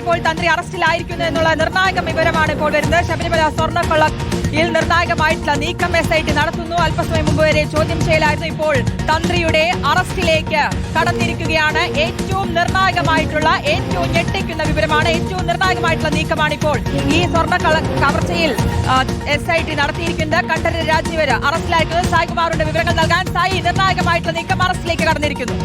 ഇപ്പോൾ തന്ത്രി അറസ്റ്റിലായിരിക്കുന്നു എന്നുള്ള നിർണായക വിവരമാണ് ഇപ്പോൾ വരുന്നത്. ശബരിമല സ്വർണ്ണക്കൊള്ളയിൽ നിർണായകമായിട്ടുള്ള നീക്കം SIT നടത്തുന്നു. അല്പസമയം മുമ്പ് വരെ ചോദ്യം ചെയ്യലായിരുന്നു. ഇപ്പോൾ തന്ത്രിയുടെ അറസ്റ്റിലേക്ക് കടന്നിരിക്കുകയാണ്. ഏറ്റവും നിർണായകമായിട്ടുള്ള, ഏറ്റവും ഞെട്ടിക്കുന്ന വിവരമാണ്, ഏറ്റവും നിർണായകമായിട്ടുള്ള നീക്കമാണ് ഇപ്പോൾ ഈ സ്വർണ്ണ കവർച്ചയിൽ SIT നടത്തിയിരിക്കുന്നത്. കണ്ഠരര് രാജീവര് അറസ്റ്റിലായിരിക്കുന്നത്. സായികുമാറിന്റെ വിവരങ്ങൾ നൽകാൻ. സായി, നിർണായകമായിട്ടുള്ള നീക്കം അറസ്റ്റിലേക്ക് കടന്നിരിക്കുന്നു.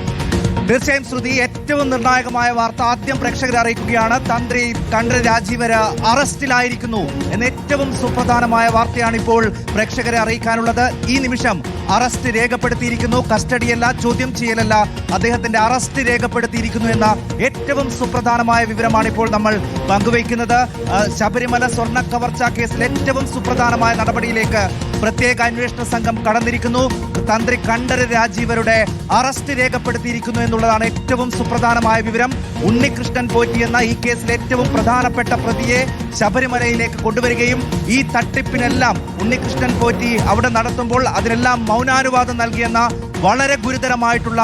തീർച്ചയായും ശ്രുതി, ഏറ്റവും നിർണായകമായ വാർത്ത ആദ്യം പ്രേക്ഷകരെ അറിയിക്കുകയാണ്. തന്ത്രി കണ്ഠരര് രാജീവര് അറസ്റ്റിലായിരിക്കുന്നു എന്ന ഏറ്റവും സുപ്രധാനമായ വാർത്തയാണ് ഇപ്പോൾ പ്രേക്ഷകരെ അറിയിക്കാനുള്ളത്. ഈ നിമിഷം അറസ്റ്റ് രേഖപ്പെടുത്തിയിരിക്കുന്നു. കസ്റ്റഡിയല്ല, ചോദ്യം ചെയ്യലല്ല, അദ്ദേഹത്തിന്റെ അറസ്റ്റ് രേഖപ്പെടുത്തിയിരിക്കുന്നു എന്ന ഏറ്റവും സുപ്രധാനമായ വിവരമാണ് ഇപ്പോൾ നമ്മൾ പങ്കുവയ്ക്കുന്നത്. ശബരിമല സ്വർണ്ണ കവർച്ചാ കേസിൽ ഏറ്റവും സുപ്രധാനമായ നടപടിയിലേക്ക് പ്രത്യേക അന്വേഷണ സംഘം കടന്നിരിക്കുന്നു. തന്ത്രി കണ്ഠരര് രാജീവരുടെ അറസ്റ്റ് രേഖപ്പെടുത്തിയിരിക്കുന്നു എന്നുള്ളതാണ് ഏറ്റവും സുപ്രധാനമായ വിവരം. ഉണ്ണികൃഷ്ണൻ പോറ്റി എന്ന ഈ കേസിലെ ഏറ്റവും പ്രധാനപ്പെട്ട പ്രതിയെ ശബരിമലയിലേക്ക് കൊണ്ടുവരികയും ഈ തട്ടിപ്പിനെല്ലാം ഉണ്ണികൃഷ്ണൻ പോറ്റി അവിടെ നടത്തുമ്പോൾ അതിനെല്ലാം മൗനാനുവാദം നൽകിയെന്ന വളരെ ഗുരുതരമായിട്ടുള്ള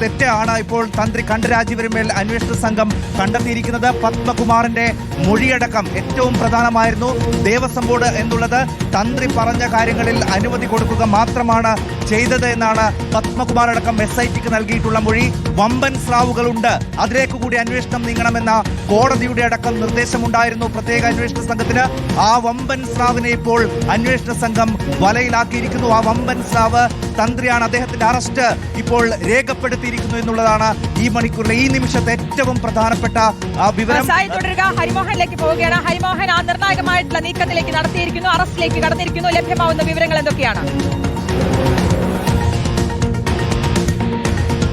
തെറ്റാണ് ഇപ്പോൾ തന്ത്രി കണ്ഠരര് രാജീവരുമേൽ അന്വേഷണ സംഘം കണ്ടെത്തിയിരിക്കുന്നത്. പത്മകുമാറിന്റെ മൊഴിയടക്കം ഏറ്റവും പ്രധാനമായിരുന്നു. ദേവസ്വം ബോർഡ് എന്നുള്ളത് തന്ത്രി പറഞ്ഞ കാര്യങ്ങളിൽ അനുമതി കൊടുക്കുക മാത്രമാണ് ചെയ്തത് എന്നാണ് പത്മകുമാർ അടക്കം SITക്ക് നൽകിയിട്ടുള്ള മൊഴി. വമ്പൻ സ്രാവുകളുണ്ട്, അതിലേക്ക് കൂടി അന്വേഷണം നീങ്ങണമെന്ന കോടതിയുടെ അടക്കം നിർദ്ദേശമുണ്ടായിരുന്നു പ്രത്യേക അന്വേഷണ സംഘത്തിന്. ആ വമ്പൻ സ്രാവിനെ ഇപ്പോൾ അന്വേഷണ സംഘം വലയിലാക്കിയിരിക്കുന്നു. ആ വമ്പൻ സ്രാവ് തന്ത്രിയാണ്. അദ്ദേഹത്തിന്റെ അറസ്റ്റ് ഇപ്പോൾ രേഖപ്പെടുത്തിയിരിക്കുന്നു എന്നുള്ളതാണ് ഈ മണിക്കൂറിലെ, ഈ നിമിഷത്തെ ഏറ്റവും പ്രധാനപ്പെട്ട വിവരം. തുടരുക. ഹരിമോഹനിലേക്ക് പോവുകയാണ്. ഹരിമോഹൻ, ആ നിർണായകമായിട്ടുള്ള നീക്കത്തിലേക്ക് നടത്തിയിരിക്കുന്നു, അറസ്റ്റിലേക്ക് കടന്നിരിക്കുന്നു. ലഭ്യമാവുന്ന വിവരങ്ങൾ എന്തൊക്കെയാണ്?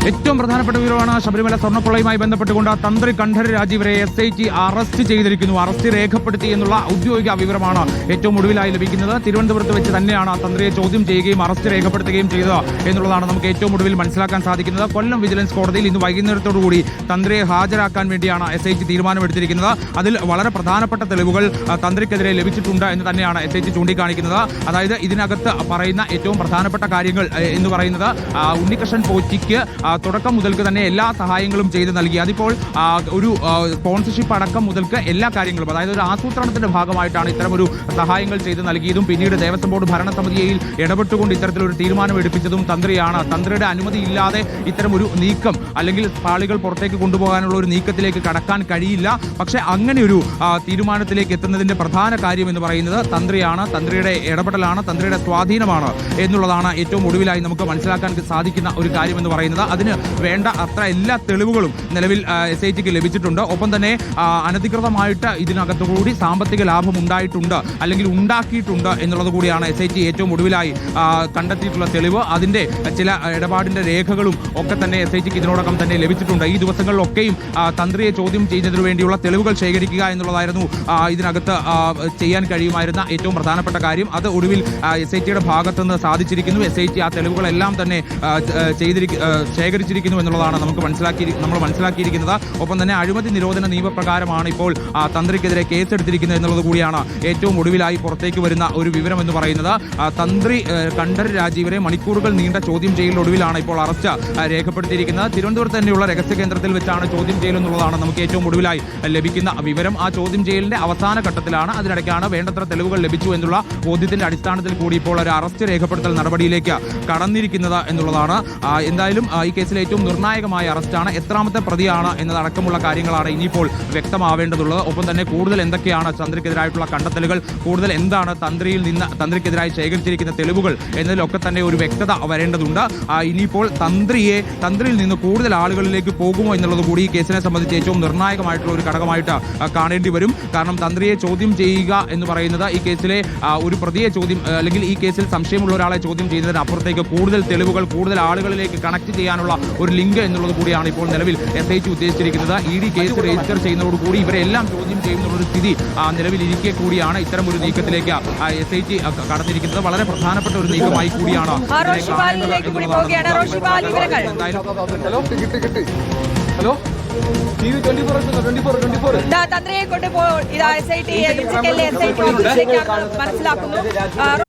ഏറ്റവും പ്രധാനപ്പെട്ട വിവരമാണ് ശബരിമല സ്വർണ്ണക്കൊള്ളയുമായി ബന്ധപ്പെട്ടുകൊണ്ട് തന്ത്രി കണ്ഠരര് രാജീവരെ SIT അറസ്റ്റ് ചെയ്തിരിക്കുന്നു. അറസ്റ്റ് രേഖപ്പെടുത്തി എന്നുള്ള ഔദ്യോഗിക വിവരമാണ് ഏറ്റവും ഒടുവിലായി ലഭിക്കുന്നത്. തിരുവനന്തപുരത്ത് വെച്ച് തന്നെയാണ് തന്ത്രിയെ ചോദ്യം ചെയ്യുകയും അറസ്റ്റ് രേഖപ്പെടുത്തുകയും ചെയ്തത് എന്നുള്ളതാണ് നമുക്ക് ഏറ്റവും ഒടുവിൽ മനസ്സിലാക്കാൻ സാധിക്കുന്നത്. കൊല്ലം വിജിലൻസ് കോടതിയിൽ ഇന്ന് വൈകുന്നേരത്തോടുകൂടി തന്ത്രിയെ ഹാജരാക്കാൻ വേണ്ടിയാണ് SIT തീരുമാനമെടുത്തിരിക്കുന്നത്. അതിൽ വളരെ പ്രധാനപ്പെട്ട തെളിവുകൾ തന്ത്രിക്കെതിരെ ലഭിച്ചിട്ടുണ്ട് എന്ന് തന്നെയാണ് SIT ചൂണ്ടിക്കാണിക്കുന്നത്. അതായത് ഇതിനകത്ത് പറയുന്ന ഏറ്റവും പ്രധാനപ്പെട്ട കാര്യങ്ങൾ എന്ന് പറയുന്നത് ഉണ്ണികൃഷ്ണൻ പോറ്റിക്ക് തുടക്കം മുതൽക്ക് തന്നെ എല്ലാ സഹായങ്ങളും ചെയ്ത് നൽകി. അതിപ്പോൾ ഒരു സ്പോൺസർഷിപ്പ് അടക്കം മുതൽക്ക് എല്ലാ കാര്യങ്ങളും, അതായത് ഒരു ആസൂത്രണത്തിന്റെ ഭാഗമായിട്ടാണ് ഇത്തരം ഒരു സഹായങ്ങൾ ചെയ്ത് നൽകിയതും പിന്നീട് ദേവസ്വം ബോർഡ് ഭരണസമിതിയിൽ ഇടപെട്ടുകൊണ്ട് ഇത്തരത്തിലൊരു തീരുമാനം എടുപ്പിച്ചതും തന്ത്രിയാണ്. തന്ത്രിയുടെ അനുമതി ഇല്ലാതെ ഇത്തരം ഒരു നീക്കം അല്ലെങ്കിൽ പാളികൾ പുറത്തേക്ക് കൊണ്ടുപോകാനുള്ള ഒരു നീക്കത്തിലേക്ക് കടക്കാൻ കഴിയില്ല. പക്ഷേ അങ്ങനെ ഒരു തീരുമാനത്തിലേക്ക് എത്തുന്നതിന്റെ പ്രധാന കാര്യം എന്ന് പറയുന്നത് തന്ത്രിയാണ്, തന്ത്രിയുടെ ഇടപെടലാണ്, തന്ത്രിയുടെ സ്വാധീനമാണ് എന്നുള്ളതാണ് ഏറ്റവും ഒടുവിലായി നമുക്ക് മനസ്സിലാക്കാൻ സാധിക്കുന്ന ഒരു കാര്യം എന്ന് പറയുന്നത്. അതിന് വേണ്ട അത്ര എല്ലാ തെളിവുകളും നിലവിൽ SITക്ക് ലഭിച്ചിട്ടുണ്ട്. ഒപ്പം തന്നെ അനധികൃതമായിട്ട് ഇതിനകത്തുകൂടി സാമ്പത്തിക ലാഭം ഉണ്ടായിട്ടുണ്ട് അല്ലെങ്കിൽ ഉണ്ടാക്കിയിട്ടുണ്ട് എന്നുള്ളത് കൂടിയാണ് SIT ഏറ്റവും ഒടുവിലായി കണ്ടെത്തിയിട്ടുള്ള തെളിവ്. അതിന്റെ ചില ഇടപാടിന്റെ രേഖകളും ഒക്കെ തന്നെ SITക്ക് ഇതിനോടകം തന്നെ ലഭിച്ചിട്ടുണ്ട്. ഈ ദിവസങ്ങളിലൊക്കെയും തന്ത്രിയെ ചോദ്യം ചെയ്യുന്നതിനു വേണ്ടിയുള്ള തെളിവുകൾ ശേഖരിക്കുക എന്നുള്ളതായിരുന്നു ഇതിനകത്ത് ചെയ്യാൻ കഴിയുമായിരുന്ന ഏറ്റവും പ്രധാനപ്പെട്ട കാര്യം. അത് ഒടുവിൽ SITയുടെ ഭാഗത്തുനിന്ന് സാധിച്ചിരിക്കുന്നു. SIT ആ തെളിവുകളെല്ലാം തന്നെ ശേഖരിച്ചിരിക്കുന്നു എന്നുള്ളതാണ് നമ്മൾ മനസ്സിലാക്കിയിരിക്കുന്നത്. ഒപ്പം തന്നെ അഴിമതി നിരോധന നിയമപ്രകാരമാണ് ഇപ്പോൾ തന്ത്രിക്കെതിരെ കേസെടുത്തിരിക്കുന്നത് എന്നുള്ളത് കൂടിയാണ് ഏറ്റവും ഒടുവിലായി പുറത്തേക്ക് വരുന്ന ഒരു വിവരം എന്ന് പറയുന്നത്. തന്ത്രി കണ്ഠരര് രാജീവരെ മണിക്കൂറുകൾ നീണ്ട ചോദ്യം ചെയ്യലിനൊടുവിലാണ് ഇപ്പോൾ അറസ്റ്റ് രേഖപ്പെടുത്തിയിരിക്കുന്നത്. തിരുവനന്തപുരത്ത് തന്നെയുള്ള രഹസ്യ കേന്ദ്രത്തിൽ വെച്ചാണ് ചോദ്യം ചെയ്യൽ എന്നുള്ളതാണ് നമുക്ക് ഏറ്റവും ഒടുവിലായി ലഭിക്കുന്ന വിവരം. ആ ചോദ്യം ചെയ്യലിന്റെ അവസാന ഘട്ടത്തിലാണ്. അതിനിടയ്ക്കാണ് വേണ്ടത്ര തെളിവുകൾ ലഭിച്ചു എന്നുള്ള ബോധ്യത്തിന്റെ അടിസ്ഥാനത്തിൽ കൂടി ഇപ്പോൾ ഒരു അറസ്റ്റ് രേഖപ്പെടുത്തൽ നടപടിയിലേക്ക് കടന്നിരിക്കുന്നത് എന്നുള്ളതാണ്. എന്തായാലും ഈ കേസിലെ ഏറ്റവും നിർണായകമായ അറസ്റ്റാണ്. എത്രാമത്തെ പ്രതിയാണ് എന്നതടക്കമുള്ള കാര്യങ്ങളാണ് ഇനിയിപ്പോൾ വ്യക്തമാവേണ്ടതുള്ളത്. ഒപ്പം തന്നെ കൂടുതൽ എന്തൊക്കെയാണ് തന്ത്രിക്കെതിരായിട്ടുള്ള കണ്ടെത്തലുകൾ, കൂടുതൽ എന്താണ് തന്ത്രിക്കെതിരായി ശേഖരിച്ചിരിക്കുന്ന തെളിവുകൾ എന്നതിലൊക്കെ തന്നെ ഒരു വ്യക്തത വരേണ്ടതുണ്ട്. ഇനിയിപ്പോൾ തന്ത്രിയിൽ നിന്ന് കൂടുതൽ ആളുകളിലേക്ക് പോകുമോ എന്നുള്ളത് കൂടി ഈ കേസിനെ സംബന്ധിച്ച് ഏറ്റവും നിർണായകമായിട്ടുള്ള ഒരു ഘടകമായിട്ട് കാണേണ്ടി വരും. കാരണം തന്ത്രിയെ ചോദ്യം ചെയ്യുക എന്ന് പറയുന്നത് ഈ കേസിലെ ഒരു പ്രതിയെ അല്ലെങ്കിൽ ഈ കേസിൽ സംശയമുള്ള ഒരാളെ ചോദ്യം ചെയ്യുന്നതിന് അപ്പുറത്തേക്ക് കൂടുതൽ തെളിവുകൾ, കൂടുതൽ ആളുകളിലേക്ക് കണക്ട് ചെയ്യാനുള്ള ഒരു ലിങ്ക് എന്നുള്ളത് കൂടിയാണ് ഇപ്പോൾ നിലവിൽ SIT ഉദ്ദേശിച്ചിരിക്കുന്നത്. ED കേസ് രജിസ്റ്റർ ചെയ്യുന്നതോടുകൂടി ഇവരെല്ലാം ചോദ്യം ചെയ്യുന്നൊരു സ്ഥിതി നിലവിലിരിക്കെ കൂടിയാണ് ഇത്തരം ഒരു നീക്കത്തിലേക്ക് SIT കടന്നിരിക്കുന്നത്. വളരെ പ്രധാനപ്പെട്ട ഒരു നീക്കമായി കൂടിയാണ്. തന്ത്രിയെ കൊണ്ടുപോയി SIT മനസ്സിലാക്കുന്നു.